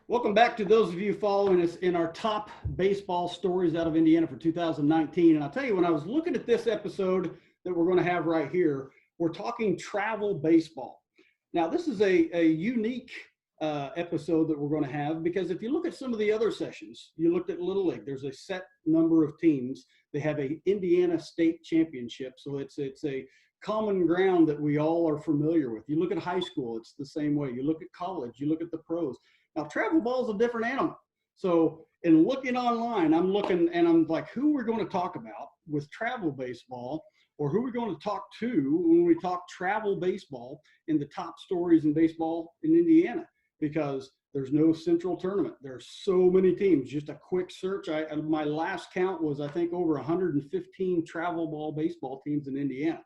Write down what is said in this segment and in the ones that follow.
Welcome back to those of you following us in our top baseball stories out of Indiana for 2019. And I'll tell you, when I was looking at this episode that we're going to have right here, we're talking travel baseball. Now, this is a unique episode that we're going to have because if you look at some of the other sessions, you looked at Little League, there's a set number of teams. They have a Indiana state championship, so it's a common ground that we all are familiar with. You look at high school, it's the same way. You look at college, you look at the pros. Now, travel ball is a different animal. So in looking online, I'm looking and I'm like, who we're going to talk about with travel baseball, or who we're going to talk to when we talk travel baseball in the top stories in baseball in Indiana, because there's no central tournament. There's so many teams. Just a quick search. My last count was, I think, over 115 travel ball baseball teams in Indiana.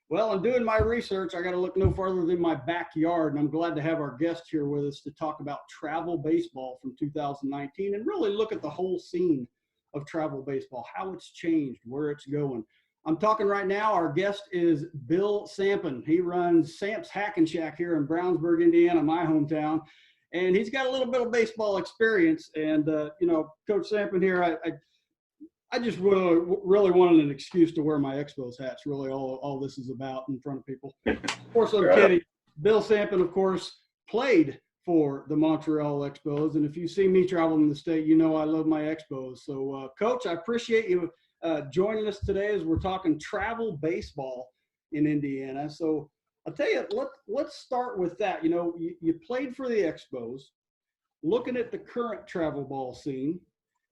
Well, in doing my research, I got to look no farther than my backyard, and I'm glad to have our guest here with us to talk about travel baseball from 2019 and really look at the whole scene of travel baseball, how it's changed, where it's going. I'm talking right now, our guest is Bill Sampen. He runs Samp's Hack and Shack here in Brownsburg, Indiana, my hometown, and he's got a little bit of baseball experience. And, Coach Sampen here, I just really wanted an excuse to wear my Expos hats. Really, all this is about in front of people. Of course, I'm kidding. Bill Sampen, of course, played for the Montreal Expos, and if you see me traveling the state, you know I love my Expos. So, Coach, I appreciate you joining us today as we're talking travel baseball in Indiana. So, I'll tell you, let's start with that. You know, you played for the Expos, looking at the current travel ball scene.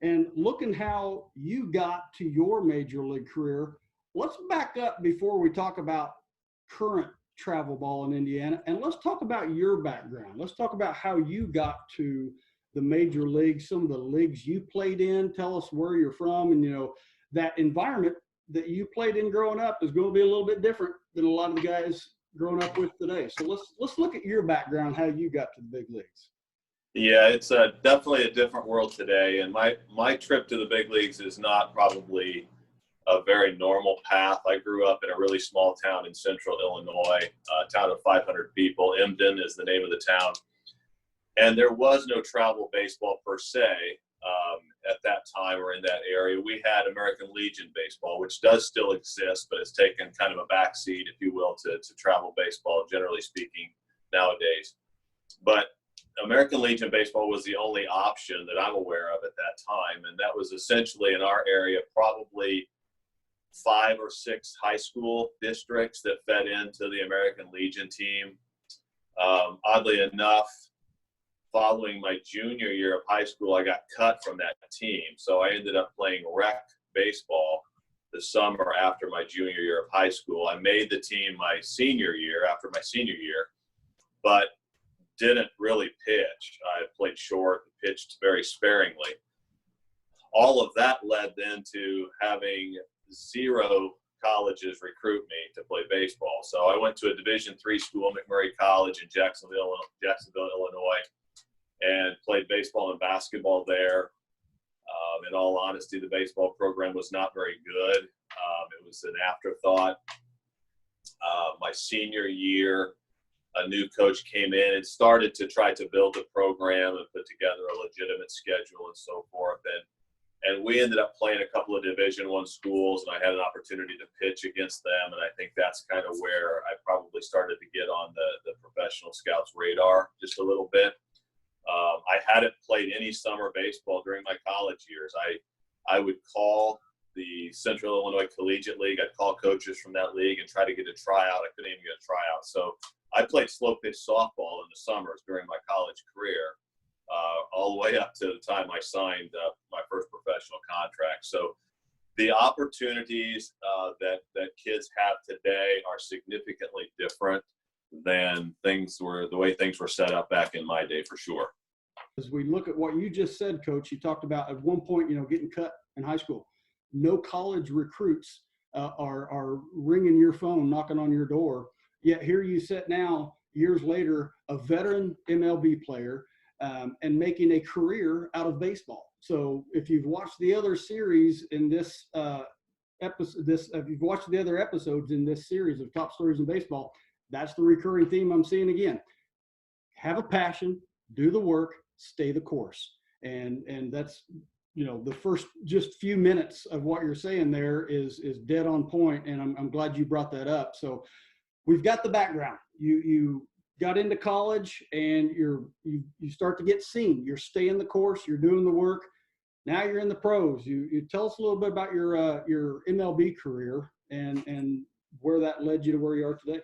And looking how you got to your major league career, let's back up before we talk about current travel ball in Indiana, and let's talk about your background. Let's talk about how you got to the major leagues, some of the leagues you played in. Tell us where you're from, and that environment that you played in growing up is going to be a little bit different than a lot of the guys growing up with today. So let's look at your background, how you got to the big leagues. Yeah, it's definitely a different world today, and my trip to the big leagues is not probably a very normal path. I grew up in a really small town in central Illinois, a town of 500 people. Emden is the name of the town, and there was no travel baseball per se at that time or in that area. We had American Legion baseball, which does still exist, but it's taken kind of a backseat, if you will, to travel baseball, generally speaking, nowadays. But American Legion baseball was the only option that I'm aware of at that time, and that was essentially in our area probably 5 or 6 high school districts that fed into the American Legion team. Oddly enough, following my junior year of high school, I got cut from that team, so I ended up playing rec baseball the summer after my junior year of high school. I made the team my senior year, after my senior year, but didn't really pitch. I played short, pitched very sparingly. All of that led then to having 0 colleges recruit me to play baseball. So I went to a Division III school, McMurray College in Jacksonville, Illinois, and played baseball and basketball there. In all honesty, the baseball program was not very good. It was an afterthought. My senior year, a new coach came in and started to try to build a program and put together a legitimate schedule and so forth. And we ended up playing a couple of Division I schools, and I had an opportunity to pitch against them. And I think that's kind of where I probably started to get on the professional scouts radar just a little bit. I hadn't played any summer baseball during my college years. I would call the Central Illinois Collegiate League. I'd call coaches from that league and try to get a tryout. I couldn't even get a tryout. So I played slow pitch softball in the summers during my college career, all the way up to the time I signed my first professional contract. So the opportunities that kids have today are significantly different than the way things were set up back in my day, for sure. As we look at what you just said, Coach, you talked about at one point, getting cut in high school. No college recruits are ringing your phone, knocking on your door. Yet here you sit now, years later, a veteran MLB player, and making a career out of baseball. So if you've watched the other series in this episode, if you've watched the other episodes in this series of Top Stories in Baseball, that's the recurring theme I'm seeing again. Have a passion, do the work, stay the course. And that's, you know, the first just few minutes of what you're saying there is dead on point, and I'm glad you brought that up. So we've got the background. You got into college, and you start to get seen. You're staying the course. You're doing the work. Now you're in the pros. You tell us a little bit about your MLB career and where that led you to where you are today.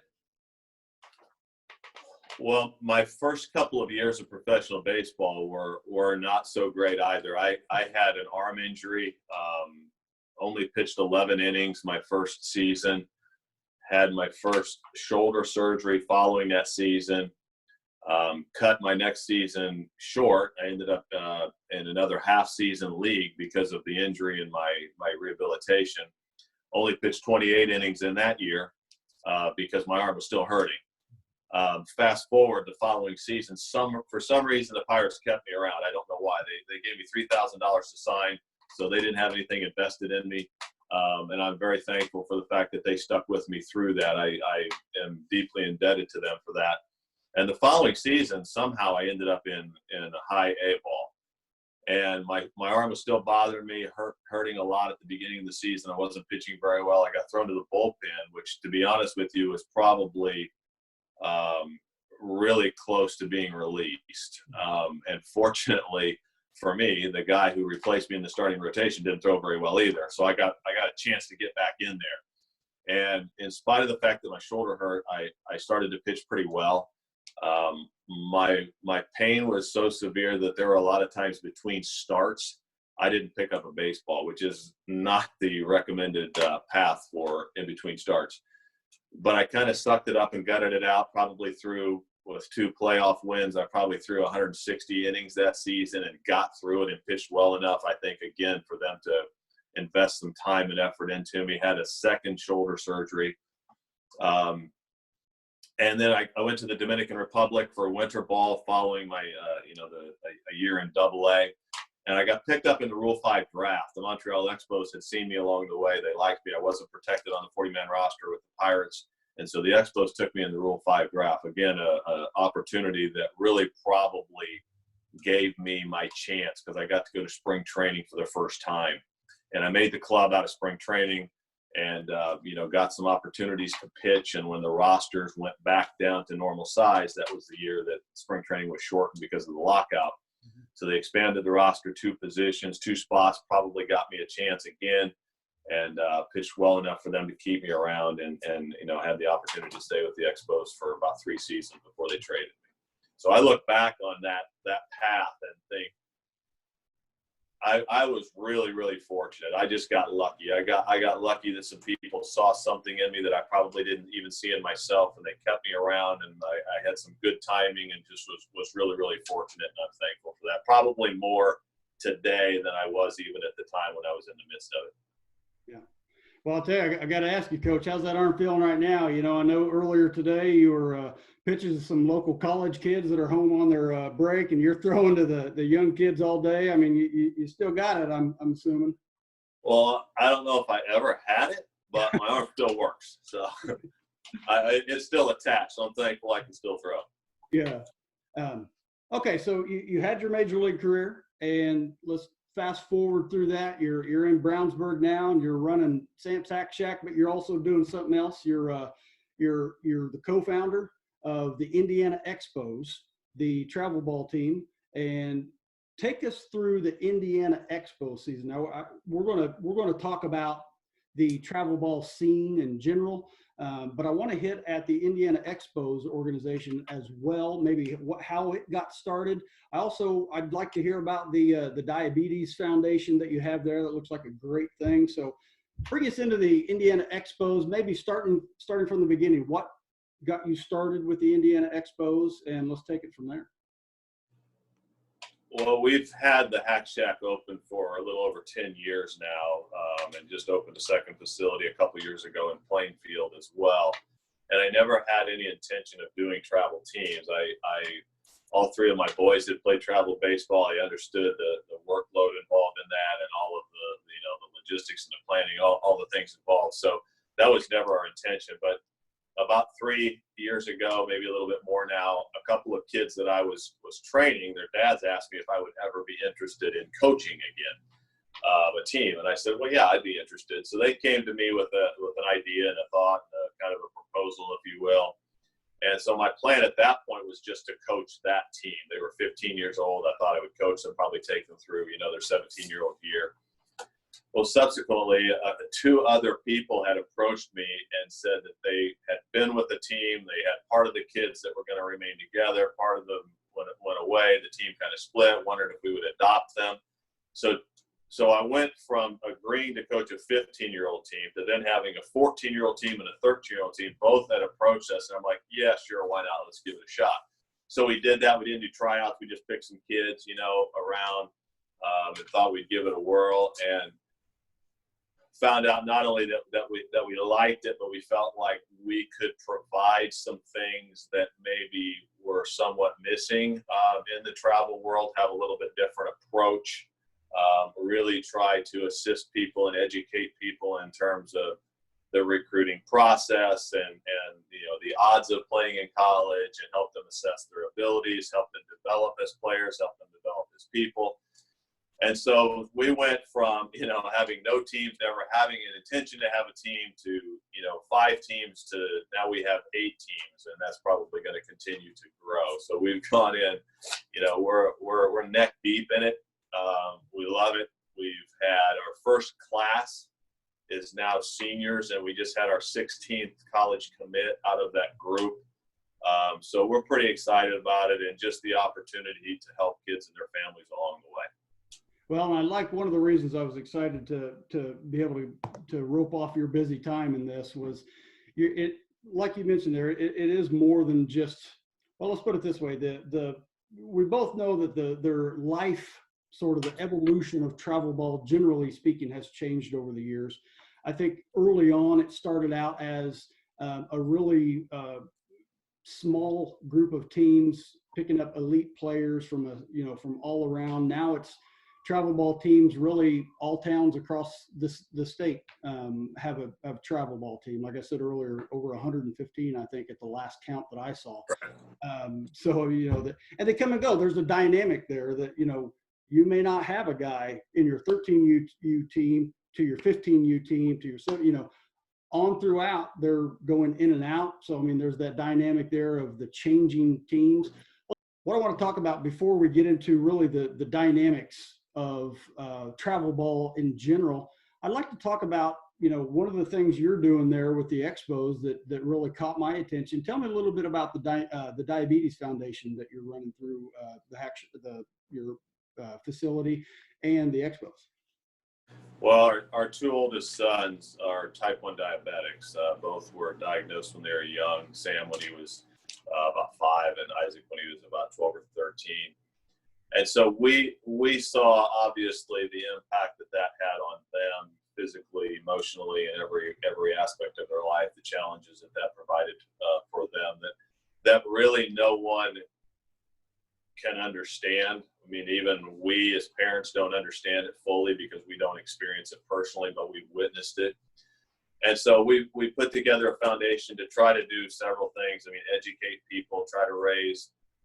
Well, my first couple of years of professional baseball were not so great either. I had an arm injury, only pitched 11 innings my first season, had my first shoulder surgery following that season, cut my next season short. I ended up in another half-season league because of the injury and my rehabilitation. Only pitched 28 innings in that year because my arm was still hurting. Fast forward the following season, for some reason the Pirates kept me around. I don't know why. They gave me $3,000 to sign, so they didn't have anything invested in me. And I'm very thankful for the fact that they stuck with me through that. I am deeply indebted to them for that. And the following season, somehow I ended up in a high A ball. And my arm was still bothering me, hurting a lot at the beginning of the season. I wasn't pitching very well. I got thrown to the bullpen, which, to be honest with you, was probably really close to being released. And fortunately for me, the guy who replaced me in the starting rotation didn't throw very well either. So I got a chance to get back in there. And in spite of the fact that my shoulder hurt, I started to pitch pretty well. My pain was so severe that there were a lot of times between starts I didn't pick up a baseball, which is not the recommended path for in between starts. But I kind of sucked it up and gutted it out, probably through, with 2 playoff wins. I probably threw 160 innings that season and got through it and pitched well enough, I think, again, for them to invest some time and effort into me. Had a second shoulder surgery. And then I went to the Dominican Republic for winter ball following my, a year in AA. And I got picked up in the Rule 5 draft. The Montreal Expos had seen me along the way. They liked me. I wasn't protected on the 40-man roster with the Pirates. And so the Expos took me in the Rule 5 draft. Again, an opportunity that really probably gave me my chance because I got to go to spring training for the first time. And I made the club out of spring training and, got some opportunities to pitch. And when the rosters went back down to normal size, that was the year that spring training was shortened because of the lockout. So they expanded the roster 2 positions, 2 spots, probably got me a chance again, and pitched well enough for them to keep me around and had the opportunity to stay with the Expos for about 3 seasons before they traded me. So I look back on that path and think I was really, really fortunate. I just got lucky. I got lucky that some people saw something in me that I probably didn't even see in myself, and they kept me around, and I had some good timing and just was really, really fortunate, and I'm thankful for that. Probably more today than I was even at the time when I was in the midst of it. Yeah. Well, I'll tell you, I got to ask you, Coach, how's that arm feeling right now? I know earlier today you were pitching to some local college kids that are home on their break, and you're throwing to the young kids all day. I mean, you still got it, I'm assuming. Well, I don't know if I ever had it, but my arm still works. So it's still attached. So I'm thankful I can still throw. Yeah. Okay, so you had your major league career, and let's fast forward through that. You're in Brownsburg now, and you're running Samp Sack Shack, but you're also doing something else. You're the co-founder of the Indiana Expos, the travel ball team, and take us through the Indiana Expos season. Now we're going to talk about the travel ball scene in general, but I want to hit at the Indiana Expos organization as well. Maybe how it got started. I'd like to hear about the Diabetes Foundation that you have there. That looks like a great thing. So bring us into the Indiana Expos. Maybe starting from the beginning. What got you started with the Indiana Expos, and let's take it from there. Well, we've had the Hack Shack open for a little over 10 years now, and just opened a second facility a couple years ago in Plainfield as well. And I never had any intention of doing travel teams. All 3 of my boys had played travel baseball. I understood the workload involved in that and all of the logistics and the planning, all the things involved. So that was never our intention. But about 3 years ago, maybe a little bit more now, a couple of kids that I was training, their dads asked me if I would ever be interested in coaching again a team. And I said, well, yeah, I'd be interested. So they came to me with an idea and a thought, kind of a proposal, if you will. And so my plan at that point was just to coach that team. They were 15 years old. I thought I would coach them, probably take them through, their 17-year-old year. Well, subsequently, 2 other people had approached me and said that they had been with the team. They had part of the kids that were going to remain together. Part of them went away. The team kind of split, wondered if we would adopt them. So I went from agreeing to coach a 15-year-old team to then having a 14-year-old team and a 13-year-old team. Both had approached us, and I'm like, yeah, sure, why not? Let's give it a shot. So we did that. We didn't do tryouts. We just picked some kids, around, and thought we'd give it a whirl, and found out not only that we liked it, but we felt like we could provide some things that maybe were somewhat missing in the travel world, have a little bit different approach. Really try to assist people and educate people in terms of the recruiting process and the odds of playing in college, and help them assess their abilities, help them develop as players, help them develop as people. And so we went from, having no teams, never having an intention to have a team, to, 5 teams, to now we have 8 teams, and that's probably going to continue to grow. So we've gone in, we're neck deep in it. We love it. We've had our first class is now seniors, and we just had our 16th college commit out of that group. So we're pretty excited about it, and just the opportunity to help kids and their families along the way. Well, I like, one of the reasons I was excited to be able to rope off your busy time in this was, like you mentioned there, it is more than just, well, let's put it this way. We both know that their life, sort of the evolution of travel ball, generally speaking, has changed over the years. I think early on it started out as a really small group of teams picking up elite players from from all around. Now it's travel ball teams. Really, all towns across the state have a travel ball team. Like I said earlier, over 115, I think, at the last count that I saw. So and they come and go. There's a dynamic there that you may not have a guy in your 13U team to your 15U team to your on throughout. They're going in and out. So there's that dynamic there of the changing teams. What I want to talk about before we get into really the dynamics of travel ball in general, I'd like to talk about one of the things you're doing there with the Expos that really caught my attention. Tell me a little bit about the Diabetes Foundation that you're running through your facility and the Expos. Well, our 2 oldest sons are type 1 diabetics. Both were diagnosed when they were young. Sam when he was about 5, and Isaac when he was about 12 or 13. And so we saw, obviously, the impact that had on them physically, emotionally, and every aspect of their life, the challenges that provided for them that really no one can understand. Even we as parents don't understand it fully because we don't experience it personally, but we've witnessed it. And so we put together a foundation to try to do several things. Educate people,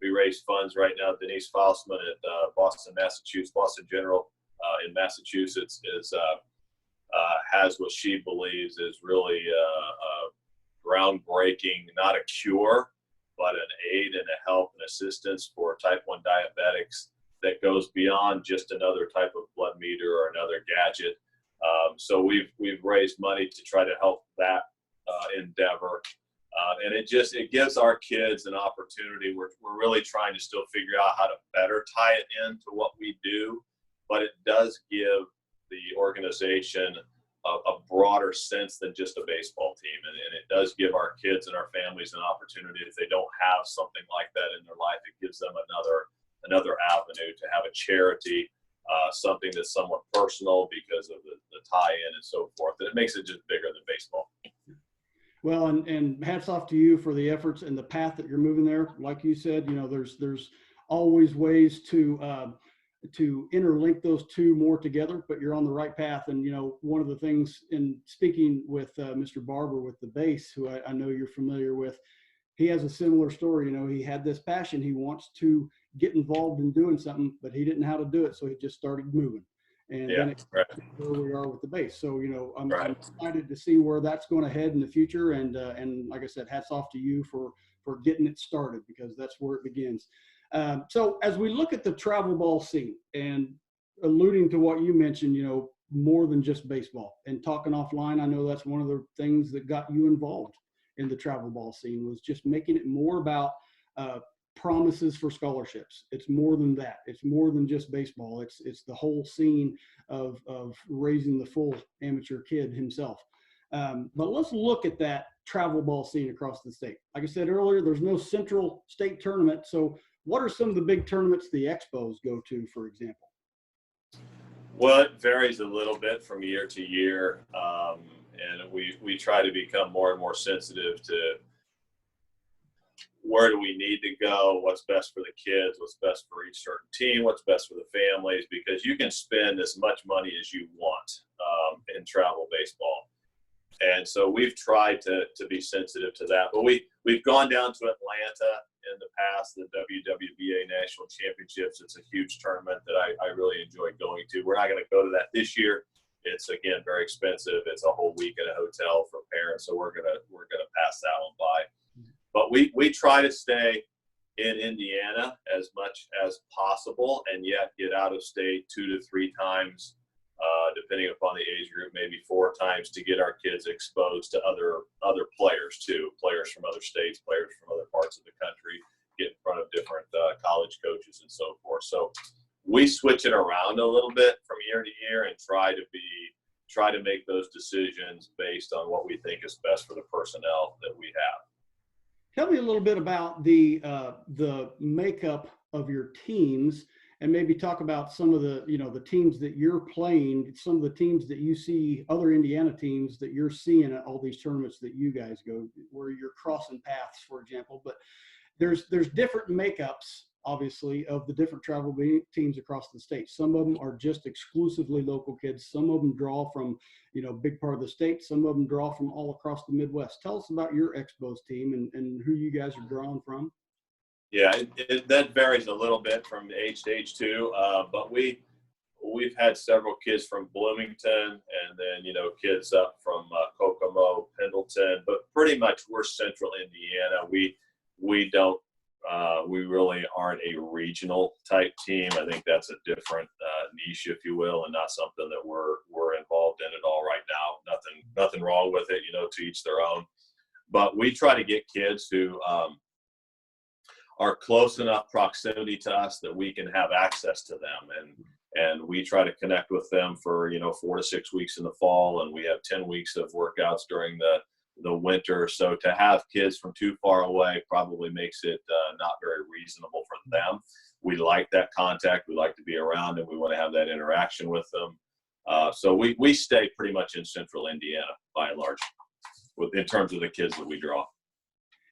we raise funds right now. Denise Faustman at Boston General in Massachusetts has what she believes is really groundbreaking, not a cure, but an aid and a help and assistance for type 1 diabetics that goes beyond just another type of blood meter or another gadget. So we've raised money to try to help that endeavor. And it gives our kids an opportunity. We're really trying to still figure out how to better tie it into what we do, but it does give the organization a broader sense than just a baseball team. And it does give our kids and our families an opportunity. If they don't have something like that in their life, it gives them another avenue to have a charity, something that's somewhat personal because of the tie-in and so forth. And it makes it just bigger than baseball. Well, and hats off to you for the efforts and the path that you're moving there. Like you said, there's always ways to to interlink those two more together, but you're on the right path. And, one of the things in speaking with Mr. Barber with the base, who I know you're familiar with, he has a similar story. He had this passion. He wants to get involved in doing something, but he didn't know how to do it. So he just started moving. And Yeah, then it's right. where we are with the base. So, I'm Right. excited to see where that's going to head in the future. And like I said, hats off to you for getting it started, because that's where it begins. So as we look at the travel ball scene, and alluding to what you mentioned, more than just baseball, and talking offline, I know that's one of the things that got you involved in the travel ball scene, was just making it more about promises for scholarships. It's more than that. It's more than just baseball. It's the whole scene of raising the full amateur kid himself. But let's look at that travel ball scene across the state. Like I said earlier, there's no central state tournament. So what are some of the big tournaments the Expos go to, for example? Well, it varies a little bit from year to year. And we try to become more and more sensitive to where do we need to go, what's best for the kids, what's best for each certain team, what's best for the families, because you can spend as much money as you want in travel baseball. And so we've tried to be sensitive to that. But we've gone down to Atlanta in the past, the WWBA National Championships. It's a huge tournament that I really enjoy going to. We're not going to go to that this year. It's, again, very expensive. It's a whole week in a hotel for parents, so we're gonna pass that one by. But we try to stay in Indiana as much as possible, and yet get out of state 2 to 3 times, depending upon the age group, maybe 4 times, to get our kids exposed to other players too, players from other states, players from other parts of the country, get in front of different college coaches and so forth. So we switch it around a little bit from year to year and try to make those decisions based on what we think is best for the personnel that we have. Tell me a little bit about the makeup of your teams, and maybe talk about some of the the teams that you're playing, some of the teams that you see, other Indiana teams that you're seeing at all these tournaments that you guys go, where you're crossing paths, for example. But there's different makeups, obviously, of the different travel teams across the state. Some of them are just exclusively local kids. Some of them draw from, big part of the state. Some of them draw from all across the Midwest. Tell us about your Expos team and who you guys are drawing from. Yeah, that varies a little bit from age to age too. But we've had several kids from Bloomington, and then kids up from Kokomo, Pendleton. But pretty much we're Central Indiana. We really aren't a regional type team. I think that's a different niche, if you will, and not something that we're involved in at all right now. Nothing wrong with it, to each their own. But we try to get kids who are close enough proximity to us that we can have access to them, and we try to connect with them for 4 to 6 weeks in the fall, and we have 10 weeks of workouts during the winter. So to have kids from too far away probably makes it not very reasonable for them. We like that contact. We like to be around, and we want to have that interaction with them. So we stay pretty much in Central Indiana by and large, in terms of the kids that we draw.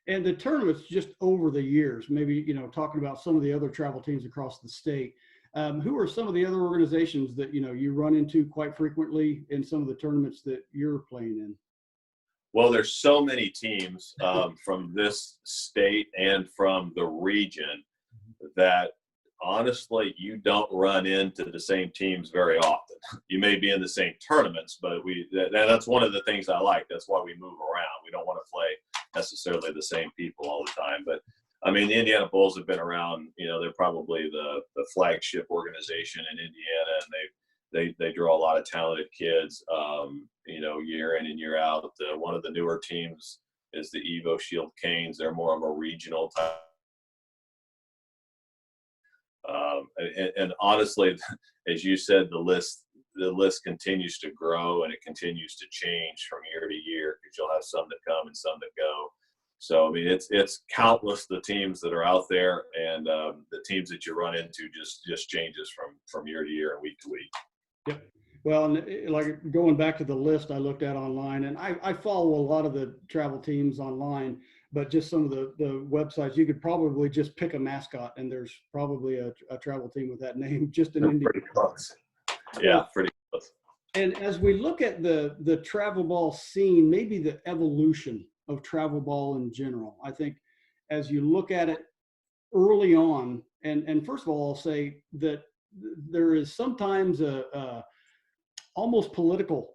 And the tournaments just over the years, maybe, talking about some of the other travel teams across the state, who are some of the other organizations that, you run into quite frequently in some of the tournaments that you're playing in? Well, there's so many teams from this state and from the region that honestly, you don't run into the same teams very often. You may be in the same tournaments, but that's one of the things I like. That's why we move around. We don't want to play necessarily the same people all the time. But I mean, the Indiana Bulls have been around, they're probably the flagship organization in Indiana, and they draw a lot of talented kids, year in and year out. One of the newer teams is the Evo Shield Canes. They're more of a regional type. And honestly, as you said, the list continues to grow, and it continues to change from year to year, because you'll have some that come and some that go. So, I mean, it's countless, the teams that are out there, and the teams that you run into just changes from year to year and week to week. Yep. Well, and like going back to the list I looked at online, and I follow a lot of the travel teams online, but just some of the websites, you could probably just pick a mascot, and there's probably a travel team with that name just in India. Pretty close. Yeah, pretty close. And as we look at the travel ball scene, maybe the evolution of travel ball in general, I think as you look at it early on, and first of all, I'll say that there is sometimes a almost political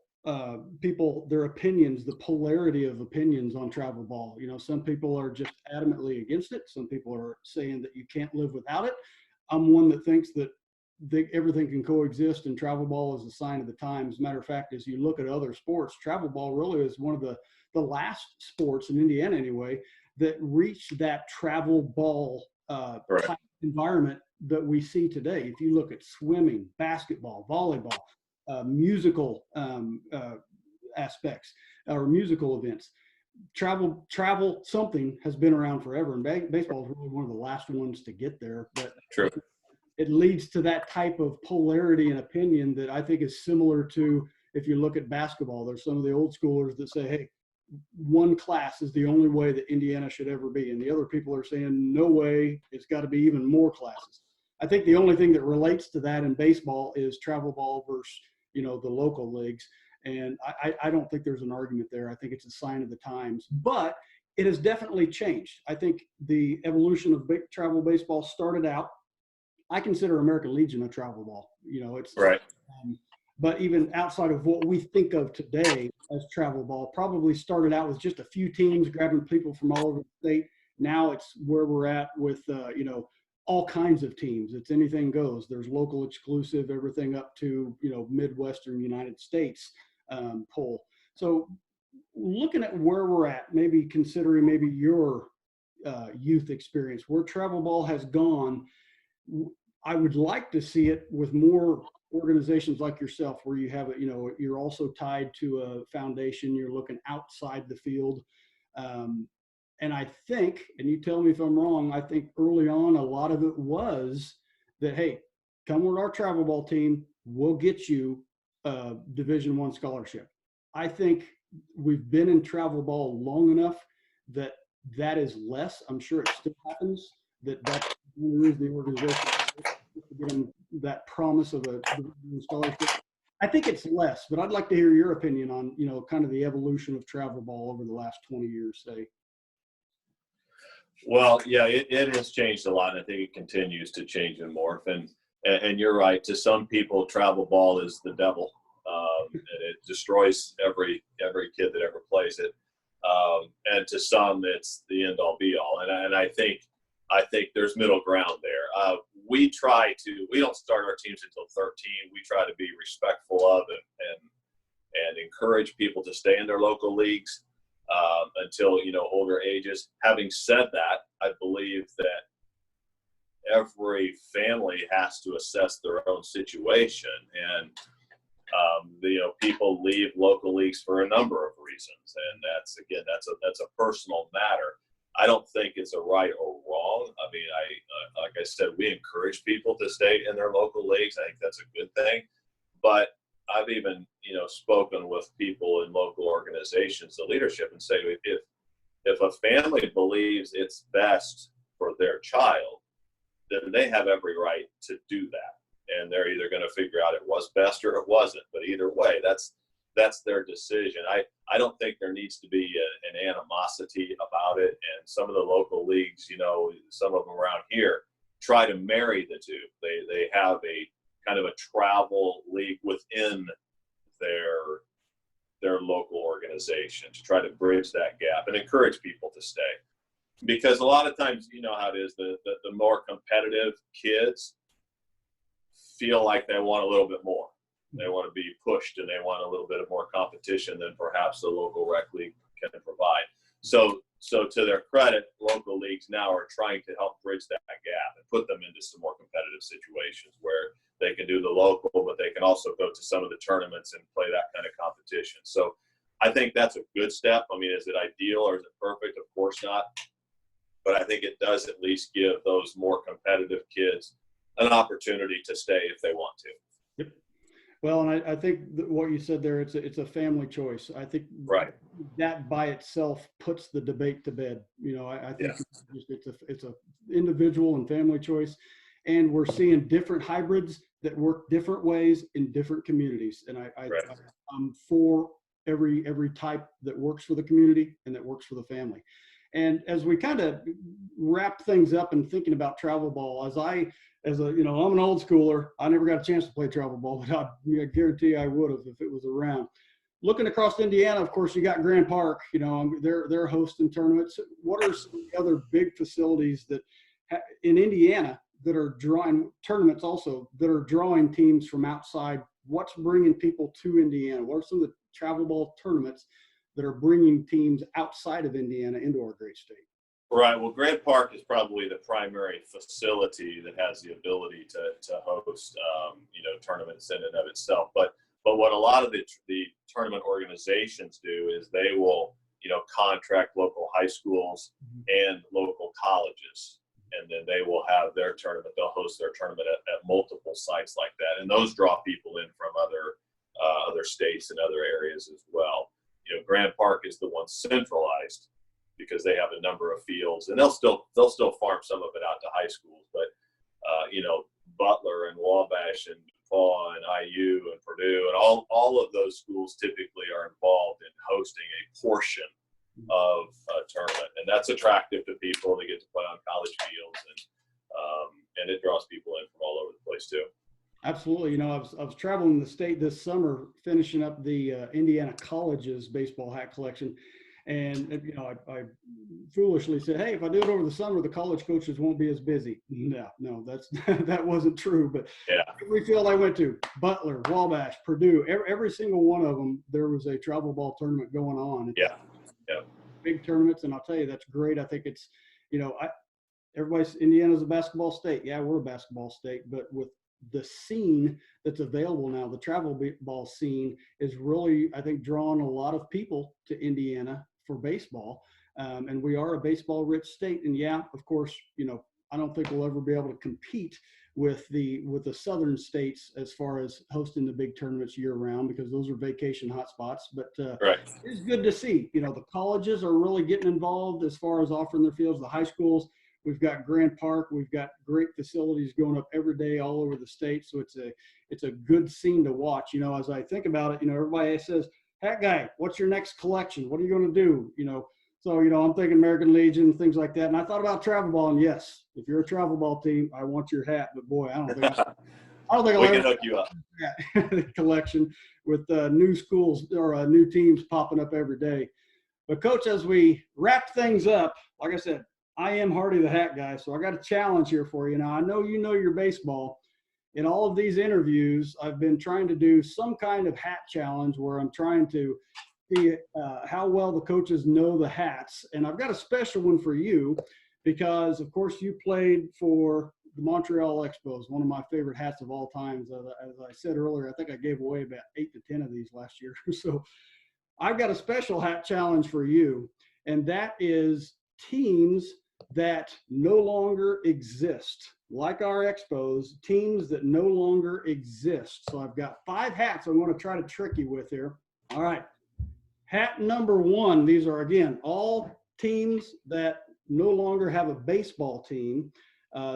people, their opinions, the polarity of opinions on travel ball. You know, some people are just adamantly against it. Some people are saying that you can't live without it. I'm one that thinks that everything can coexist, and travel ball is a sign of the times. Matter of fact, as you look at other sports, travel ball really is one of the last sports in Indiana anyway that reached that travel ball type environment that we see today. If you look at swimming, basketball, volleyball, musical aspects or musical events, travel something has been around forever, and baseball is really one of the last ones to get there. But True. It leads to that type of polarity and opinion that I think is similar to, if you look at basketball, there's some of the old schoolers that say, hey, one class is the only way that Indiana should ever be. And the other people are saying, no way, it's got to be even more classes. I think the only thing that relates to that in baseball is travel ball versus, you know, the local leagues. And I don't think there's an argument there. I think it's a sign of the times, but it has definitely changed. I think the evolution of travel baseball started out, I consider American Legion a travel ball. You know, it's right. But even outside of what we think of today as travel ball, probably started out with just a few teams grabbing people from all over the state. Now it's where we're at with, you know, all kinds of teams. It's anything goes. There's local exclusive, everything up to, you know, Midwestern United States poll. So looking at where we're at, maybe considering maybe your youth experience, where travel ball has gone, I would like to see it with more organizations like yourself, where you have it, you know, you're also tied to a foundation, you're looking outside the field. And I think, and you tell me if I'm wrong, I think early on, a lot of it was that, hey, come with our travel ball team, we'll get you a Division I scholarship. I think we've been in travel ball long enough that that is less. I'm sure it still happens, that's the organization to get them that promise of a scholarship. I think it's less, but I'd like to hear your opinion on, you know, kind of the evolution of travel ball over the last 20 years, say. Well, yeah, it has changed a lot, and I think it continues to change and morph. And you're right. To some people, travel ball is the devil, and it destroys every kid that ever plays it. And to some, it's the end all be all. And I think there's middle ground there. We don't start our teams until 13. We try to be respectful of and encourage people to stay in their local leagues until, you know, older ages. Having said that, I believe that every family has to assess their own situation, and you know, people leave local leagues for a number of reasons, and that's a personal matter. I don't think it's a right or wrong. I mean, like I said, we encourage people to stay in their local leagues. I think that's a good thing. But I've even, you know, spoken with people in local organizations, the leadership, and say, if a family believes it's best for their child, then they have every right to do that. And they're either going to figure out it was best or it wasn't. But either way, that's their decision. I don't think there needs to be an animosity about it. And some of the local leagues, you know, some of them around here try to marry the two. They have a kind of a travel league within their local organization to try to bridge that gap and encourage people to stay. Because a lot of times, you know how it is, the more competitive kids feel like they want a little bit more. They want to be pushed, and they want a little bit of more competition than perhaps the local rec league can provide. So to their credit, local leagues now are trying to help bridge that gap and put them into some more competitive situations where they can do the local, but they can also go to some of the tournaments and play that kind of competition. So I think that's a good step. I mean, is it ideal or is it perfect? Of course not. But I think it does at least give those more competitive kids an opportunity to stay if they want to. Yep. Well, and I think that what you said there, it's a family choice. I think Right. that by itself puts the debate to bed. I think Yes. it's a individual and family choice, and we're seeing different hybrids that work different ways in different communities. And Right. I'm for every type that works for the community and that works for the family. And as we kind of wrap things up and thinking about travel ball, I'm an old schooler. I never got a chance to play travel ball, but I guarantee I would have if it was around. Looking across Indiana, of course, you got Grand Park. They're hosting tournaments. What are some of the other big facilities that in Indiana that are drawing tournaments also that are drawing teams from outside? What's bringing people to Indiana? What are some of the travel ball tournaments that are bringing teams outside of Indiana into our great state? Right. Well, Grant Park is probably the primary facility that has the ability to host, tournaments in and of itself. But what a lot of the tournament organizations do is they will, contract local high schools and local colleges, and then they will have their tournament. They'll host their tournament at multiple sites like that, and those draw people in from other states and other areas as well. Grant Park is the one centralized, because they have a number of fields, and they'll still farm some of it out to high schools. But Butler and Wabash and DePaul and IU and Purdue and all of those schools typically are involved in hosting a portion of a tournament, and that's attractive to people. They get to play on college fields, and it draws people in from all over the place too. Absolutely. I was traveling the state this summer, finishing up the Indiana colleges baseball hat collection. And, I foolishly said, hey, if I do it over the summer, the college coaches won't be as busy. No, that wasn't true. But yeah, every field I went to, Butler, Wabash, Purdue, every single one of them, there was a travel ball tournament going on. Yeah. Big tournaments. And I'll tell you, that's great. I think it's, Indiana's a basketball state. Yeah, we're a basketball state, but with the scene that's available now, the travel ball scene is really, I think, drawing a lot of people to Indiana for baseball. And we are a baseball rich state. And yeah, of course, I don't think we'll ever be able to compete with the southern states as far as hosting the big tournaments year round, because those are vacation hotspots. But right. It's good to see, the colleges are really getting involved as far as offering their fields. The high schools, we've got Grand Park. We've got great facilities going up every day all over the state. So it's a good scene to watch. As I think about it, everybody says, hat guy, what's your next collection? What are you going to do? So, I'm thinking American Legion, things like that. And I thought about travel ball, and yes, if you're a travel ball team, I want your hat. But boy, I don't think I'll we can hook you up. Collection with new schools or new teams popping up every day. But Coach, as we wrap things up, like I said, I am Hardy the hat guy, so I got a challenge here for you. Now, I know you know your baseball. In all of these interviews, I've been trying to do some kind of hat challenge where I'm trying to see how well the coaches know the hats. And I've got a special one for you because, of course, you played for the Montreal Expos, one of my favorite hats of all time. As I said earlier, I think I gave away about 8 to 10 of these last year. So I've got a special hat challenge for you, and that is teams that no longer exist, like our Expos, teams that no longer exist. So I've got 5 hats I'm going to try to trick you with here. All right. Hat number 1, these are, again, all teams that no longer have a baseball team.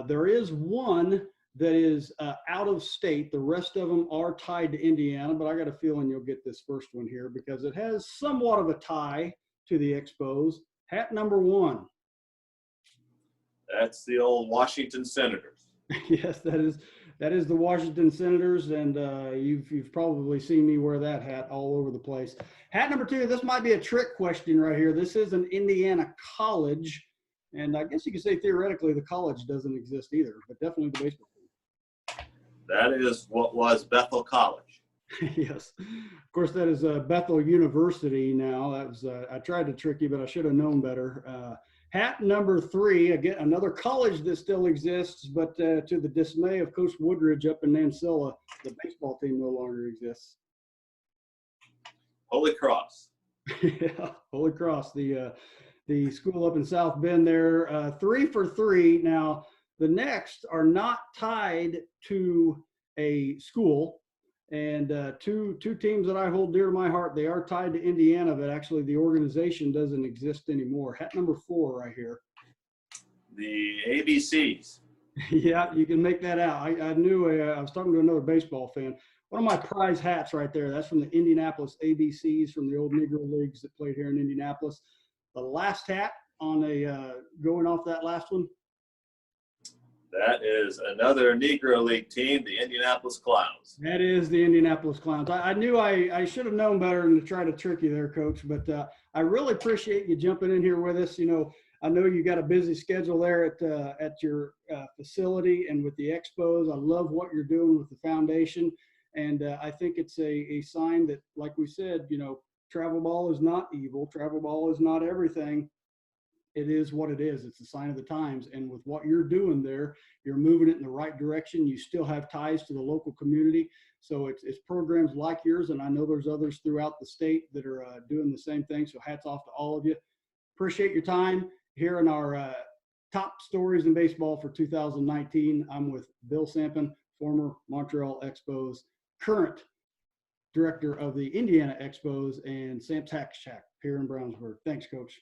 There is one that is out of state. The rest of them are tied to Indiana, but I got a feeling you'll get this first one here because it has somewhat of a tie to the Expos. Hat number 1. That's the old Washington Senators. Yes, that is the Washington Senators, and you've probably seen me wear that hat all over the place. Hat number 2, this might be a trick question right here. This is an Indiana college, and I guess you could say theoretically the college doesn't exist either, but definitely the baseball team. That is what was Bethel College. Yes, of course that is Bethel University now. That was I tried to trick you, but I should have known better. Hat number 3, again, another college that still exists, but to the dismay of Coach Woodridge up in Nancilla, the baseball team no longer exists. Holy Cross. Yeah, Holy Cross, the school up in South Bend there. 3 for 3. Now, the next are not tied to a school. And two teams that I hold dear to my heart. They are tied to Indiana, but actually the organization doesn't exist anymore. Hat number 4 right here. The ABCs. Yeah, you can make that out. I knew I was talking to another baseball fan. One of my prize hats right there. That's from the Indianapolis ABCs from the old Negro Leagues that played here in Indianapolis. The last hat on a going off that last one. That is another Negro League team, the Indianapolis Clowns. That is the Indianapolis Clowns. I knew I should have known better than to try to trick you there, Coach. But I really appreciate you jumping in here with us. You know, I know you got a busy schedule there at your facility and with the Expos. I love what you're doing with the foundation, and I think it's a sign that, like we said, you know, travel ball is not evil. Travel ball is not everything. It is what it is. It's a sign of the times. And with what you're doing there, you're moving it in the right direction. You still have ties to the local community. So it's programs like yours, and I know there's others throughout the state that are doing the same thing. So hats off to all of you. Appreciate your time here in our top stories in baseball for 2019. I'm with Bill Sampen, former Montreal Expos, current director of the Indiana Expos, and Samp here in Brownsburg. Thanks, Coach.